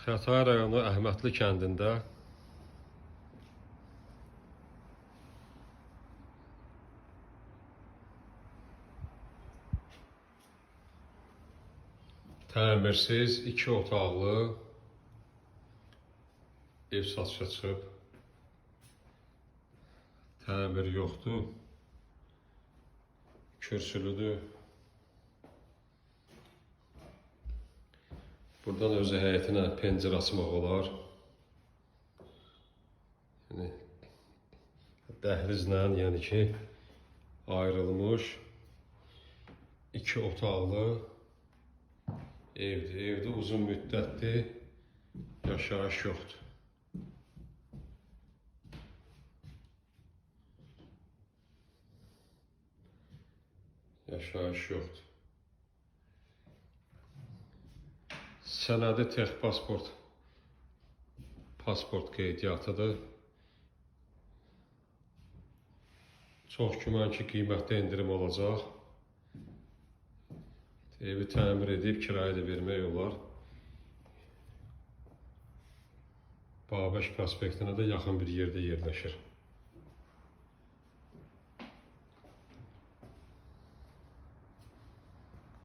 Xətai rayonu Əhmədli kəndində təmirsiz 2 otaqlı ev satışa çıxıb. Təmir yoxdur. Kürsülüdür. Buradan özü həyətinə pəncərə açmaq olar. Dəhlizlə, yəni ki, ayrılmış 2 otaqlı evdir. Evdə uzun müddətdir yaşayış yoxdur. Yaşayış yoxdur. Sənədi texpasport qeydiyyatlıdır. Çox güman ki, qiymətdə endirim olacaq. Evi təmir edib kirayə də vermək olar. Babək prospektinə də yaxın bir yerdə yerləşir.